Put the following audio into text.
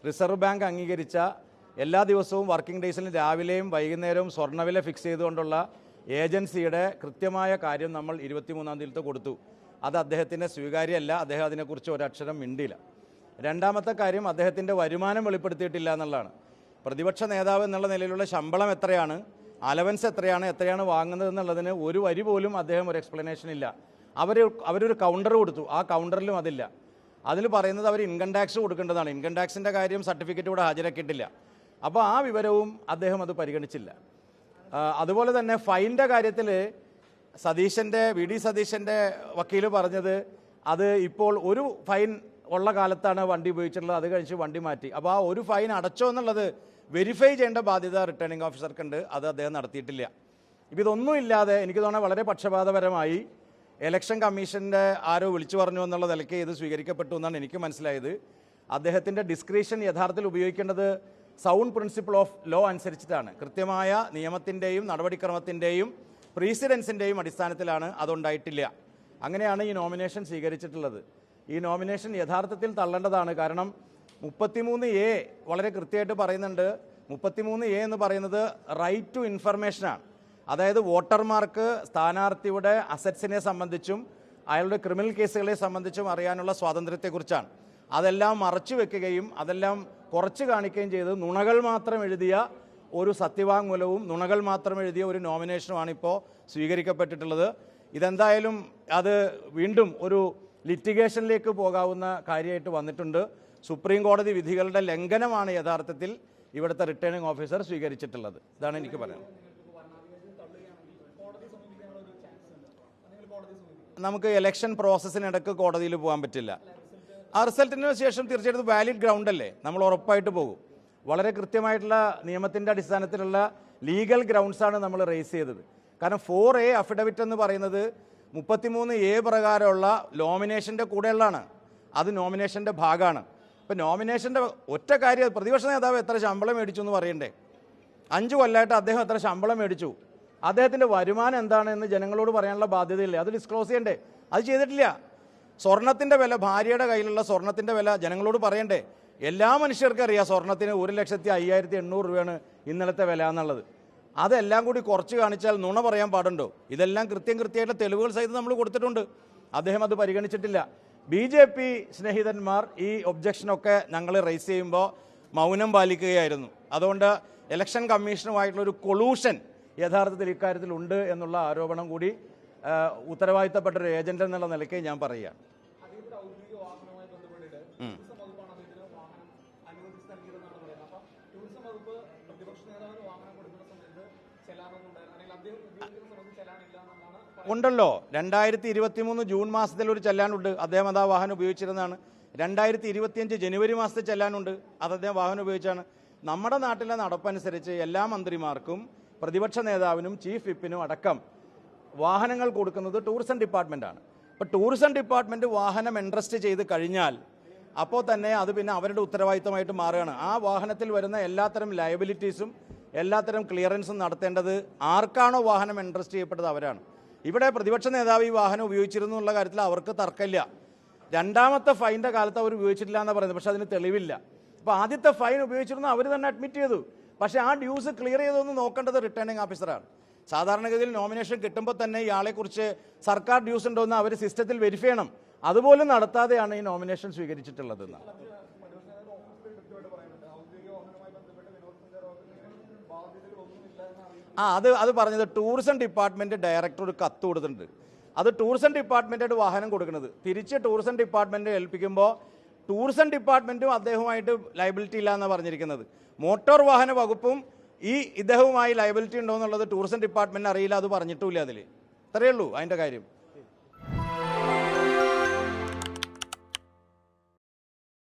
Reserve bank അംഗീകരിച്ച എല്ലാ ദിവസവും വർക്കിംഗ് ഡേയ്സിലും രാവിലെയും വൈകുന്നേരവും സ്വർണ്ണവില ഫിക്സ് ചെയ്തുകൊണ്ടുള്ള ഏജൻസിയുടെ കൃത്യമായ കാര്യം നമ്മൾ 23-ാം തീയതി കൊടുത്തു. അത് അദ്ദേഹത്തിന് സ്വീകാര്യമല്ല. അദ്ദേഹം അതിനെക്കുറിച്ച് ഒരക്ഷരം മിണ്ടിയില്ല. രണ്ടാമത്തെ കാര്യം, അദ്ദേഹത്തിൻ്റെ വരുമാനം വെളിപ്പെടുത്തിയിട്ടില്ല എന്നുള്ളതാണ്. പ്രതിപക്ഷ നേതാവ് എന്നുള്ള നിലയിലുള്ള ശമ്പളം എത്രയാണ്, അലവൻസ് എത്രയാണ് വാങ്ങുന്നത് എന്നുള്ളതിന് ഒരു വരി പോലും അദ്ദേഹം ഒരു എക്സ്പ്ലനേഷൻ ഇല്ല. അവരൊരു കൗണ്ടർ കൊടുത്തു, ആ കൗണ്ടറിലും അതില്ല. അതിൽ പറയുന്നത് അവർ ഇൻകം ടാക്സ് കൊടുക്കേണ്ടതാണ്. ഇൻകം ടാക്സിൻ്റെ കാര്യം സർട്ടിഫിക്കറ്റ് കൂടെ ഹാജരാക്കിയിട്ടില്ല. അപ്പോൾ ആ വിവരവും അദ്ദേഹം അത് പരിഗണിച്ചില്ല. അതുപോലെ തന്നെ ഫൈൻ്റെ കാര്യത്തിൽ വി ഡി സതീശൻ്റെ വക്കീൽ പറഞ്ഞത് അത് ഇപ്പോൾ ഒരു ഫൈൻ ഉള്ള കാലത്താണ് വണ്ടി ഉപയോഗിച്ചിട്ടുള്ളത്, അത് കഴിച്ച് വണ്ടി മാറ്റി. അപ്പോൾ ആ ഒരു ഫൈൻ അടച്ചോ എന്നുള്ളത് വെരിഫൈ ചെയ്യേണ്ട ബാധ്യത റിട്ടേണിംഗ് ഓഫീസർക്കുണ്ട്. അത് അദ്ദേഹം നടത്തിയിട്ടില്ല. ഇപ്പോൾ ഇതൊന്നുമില്ലാതെ എനിക്ക് തോന്നുന്നത് വളരെ പക്ഷപാതപരമായി ഇലക്ഷൻ കമ്മീഷൻ്റെ ആരോ വിളിച്ചു പറഞ്ഞു എന്നുള്ള നിലയ്ക്ക് ഇത് സ്വീകരിക്കപ്പെട്ടു എന്നാണ് എനിക്ക് മനസ്സിലായത്. അദ്ദേഹത്തിൻ്റെ ഡിസ്ക്രിഷൻ യഥാർത്ഥത്തിൽ ഉപയോഗിക്കേണ്ടത് സൗണ്ട് പ്രിൻസിപ്പിൾ ഓഫ് ലോ അനുസരിച്ചിട്ടാണ്. കൃത്യമായ നിയമത്തിൻ്റെയും നടപടിക്രമത്തിൻ്റെയും പ്രീസിഡൻസിൻ്റെയും അടിസ്ഥാനത്തിലാണ്. അതുണ്ടായിട്ടില്ല. അങ്ങനെയാണ് ഈ നോമിനേഷൻ സ്വീകരിച്ചിട്ടുള്ളത്. ഈ നോമിനേഷൻ യഥാർത്ഥത്തിൽ തള്ളേണ്ടതാണ്. കാരണം 33A വളരെ കൃത്യമായിട്ട് പറയുന്നുണ്ട്. 33A എന്ന് പറയുന്നത് റൈറ്റ് ടു ഇൻഫർമേഷനാണ്. അതായത് വോട്ടർമാർക്ക് സ്ഥാനാർത്ഥിയുടെ അസറ്റ്സിനെ സംബന്ധിച്ചും അയാളുടെ ക്രിമിനൽ കേസുകളെ സംബന്ധിച്ചും അറിയാനുള്ള സ്വാതന്ത്ര്യത്തെക്കുറിച്ചാണ്. അതെല്ലാം മറച്ചു വെക്കുകയും അതെല്ലാം കുറച്ച് കാണിക്കുകയും ചെയ്ത് നുണകൾ മാത്രം എഴുതിയ ഒരു സത്യവാങ്മൂലവും നുണകൾ മാത്രം എഴുതിയ ഒരു നോമിനേഷനുമാണ് ഇപ്പോൾ സ്വീകരിക്കപ്പെട്ടിട്ടുള്ളത്. ഇതെന്തായാലും അത് വീണ്ടും ഒരു ലിറ്റിഗേഷനിലേക്ക് പോകാവുന്ന കാര്യമായിട്ട് വന്നിട്ടുണ്ട്. സുപ്രീം കോടതി വിധികളുടെ ലംഘനമാണ് യഥാർത്ഥത്തിൽ ഇവിടുത്തെ റിട്ടേണിംഗ് ഓഫീസർ സ്വീകരിച്ചിട്ടുള്ളത്. ഇതാണ് എനിക്ക് പറയാനുള്ളത്. നമുക്ക് ഇലക്ഷൻ പ്രോസസ്സിനിടയ്ക്ക് കോടതിയിൽ പോകാൻ പറ്റില്ല. ആ റിസൾട്ടിന് ശേഷം തീർച്ചയായിട്ടും വാലിഡ് ഗ്രൗണ്ട് അല്ലേ, നമ്മൾ ഉറപ്പായിട്ട് പോകും. വളരെ കൃത്യമായിട്ടുള്ള നിയമത്തിൻ്റെ അടിസ്ഥാനത്തിലുള്ള ലീഗൽ ഗ്രൗണ്ട്സാണ് നമ്മൾ റേസ് ചെയ്തത്. കാരണം 4A അഫിഡവിറ്റ് എന്ന് പറയുന്നത് 33A പ്രകാരമുള്ള നോമിനേഷൻ്റെ കൂടെയുള്ളതാണ്. അത് നോമിനേഷൻ്റെ ഭാഗമാണ്. ഇപ്പം നോമിനേഷൻ്റെ ഒറ്റ കാര്യം, പ്രതിപക്ഷ നേതാവ് എത്ര ശമ്പളം മേടിച്ചു എന്ന് പറയണ്ടേ? 5 കൊല്ലമായിട്ട് അദ്ദേഹം എത്ര ശമ്പളം മേടിച്ചു, അദ്ദേഹത്തിൻ്റെ വരുമാനം എന്താണെന്ന് ജനങ്ങളോട് പറയാനുള്ള ബാധ്യതയില്ലേ? അത് ഡിസ്ക്ലോസ് ചെയ്യണ്ടേ? അത് ചെയ്തിട്ടില്ല. സ്വർണത്തിൻ്റെ വില, ഭാര്യയുടെ കയ്യിലുള്ള സ്വർണത്തിൻ്റെ വില ജനങ്ങളോട് പറയണ്ടേ? എല്ലാ മനുഷ്യർക്കും അറിയാം സ്വർണത്തിന് 1,05,800 രൂപയാണ് ഇന്നലത്തെ വില എന്നുള്ളത്. അതെല്ലാം കൂടി കുറച്ച് കാണിച്ചാൽ നുണ പറയാൻ പാടുണ്ടോ? ഇതെല്ലാം കൃത്യമായിട്ട് തെളിവുകൾ സഹിതം നമ്മൾ കൊടുത്തിട്ടുണ്ട്. അദ്ദേഹം അത് പരിഗണിച്ചിട്ടില്ല. BJP സ്നേഹിതന്മാർ ഈ ഒബ്ജക്ഷനൊക്കെ ഞങ്ങൾ റേസ് ചെയ്യുമ്പോൾ മൗനം പാലിക്കുകയായിരുന്നു. അതുകൊണ്ട് ഇലക്ഷൻ കമ്മീഷനുമായിട്ടുള്ളൊരു കൊളൂഷൻ യഥാർത്ഥത്തിൽ ഇക്കാര്യത്തിൽ ഉണ്ട് എന്നുള്ള ആരോപണം കൂടി ഉത്തരവാദിത്തപ്പെട്ടൊരു ഏജന്റ് എന്നുള്ള നിലയ്ക്ക് ഞാൻ പറയുകയാണ്. ഉണ്ടല്ലോ, 2023 ജൂൺ മാസത്തിൽ ഒരു ചെല്ലാനുണ്ട്. അദ്ദേഹം അത് ആ വാഹനം ഉപയോഗിച്ചിരുന്നതാണ്. 2025 ജനുവരി മാസത്തിൽ ചെല്ലാനുണ്ട്. അത് അദ്ദേഹം വാഹനം ഉപയോഗിച്ചാണ്. നമ്മുടെ നാട്ടിലെ നടപ്പനുസരിച്ച് എല്ലാ മന്ത്രിമാർക്കും പ്രതിപക്ഷ നേതാവിനും ചീഫ് വിപ്പിനും അടക്കം വാഹനങ്ങൾ കൊടുക്കുന്നത് ടൂറിസം ഡിപ്പാർട്ട്മെൻറ്റാണ്. അപ്പോൾ ടൂറിസം ഡിപ്പാർട്ട്മെൻറ്റ് വാഹനം എൻട്രസ്റ്റ് ചെയ്ത് കഴിഞ്ഞാൽ അപ്പോൾ തന്നെ അത് പിന്നെ അവരുടെ ഉത്തരവാദിത്തമായിട്ട് മാറുകയാണ്. ആ വാഹനത്തിൽ വരുന്ന എല്ലാത്തരം ലയബിലിറ്റീസും എല്ലാത്തരം ക്ലിയറൻസും നടത്തേണ്ടത് ആർക്കാണോ വാഹനം എൻട്രസ്റ്റ് ചെയ്യപ്പെട്ടത് അവരാണ്. ഇവിടെ പ്രതിപക്ഷ നേതാവ് ഈ വാഹനം ഉപയോഗിച്ചിരുന്നു എന്നുള്ള കാര്യത്തിൽ അവർക്ക് തർക്കമില്ല. രണ്ടാമത്തെ ഫൈൻ്റെ കാലത്ത് അവർ ഉപയോഗിച്ചിട്ടില്ല എന്നാണ് പറയുന്നത്. പക്ഷേ അതിന് തെളിവില്ല. അപ്പോൾ ആദ്യത്തെ ഫൈൻ ഉപയോഗിച്ചിരുന്നു അവർ തന്നെ അഡ്മിറ്റ് ചെയ്തു. പക്ഷേ ആ ഡ്യൂസ് ക്ലിയർ ചെയ്തൊന്ന് നോക്കേണ്ടത് റിട്ടേണിംഗ് ഓഫീസറാണ്. സാധാരണഗതിയിൽ നോമിനേഷൻ കിട്ടുമ്പോൾ തന്നെ ഇയാളെക്കുറിച്ച് സർക്കാർ ഡ്യൂസ് ഉണ്ടോ എന്ന് അവർ സിസ്റ്റത്തിൽ വെരിഫൈ ചെയ്യണം. അതുപോലും നടത്താതെയാണ് ഈ നോമിനേഷൻ സ്വീകരിച്ചിട്ടുള്ളതെന്നാണ്. അത് പറഞ്ഞത് ടൂറിസം ഡിപ്പാർട്ട്മെൻറ്റ് ഡയറക്ടർ ഒരു കത്ത് കൊടുത്തിട്ടുണ്ട്. അത് ടൂറിസം ഡിപ്പാർട്ട്മെൻറ്റായിട്ട് വാഹനം കൊടുക്കുന്നത്. തിരിച്ച് ടൂറിസം ഡിപ്പാർട്ട്മെൻറ്റ് ഏൽപ്പിക്കുമ്പോൾ ടൂറിസം ഡിപ്പാർട്ട്മെൻറ്റും അദ്ദേഹവുമായിട്ട് ലയബിലിറ്റി ഇല്ല എന്നാണ് പറഞ്ഞിരിക്കുന്നത്. മോട്ടോർ വാഹന വകുപ്പും ഇദ്ദേഹവുമായി ലയബിലിറ്റി ഉണ്ടോ എന്നുള്ളത് ടൂറിസം ഡിപ്പാർട്ട്മെൻറ്റിന് അറിയില്ല. അത് പറഞ്ഞിട്ടുമില്ല. അതിൽ ഇത്രയേ ഉള്ളൂ അതിൻ്റെ കാര്യം.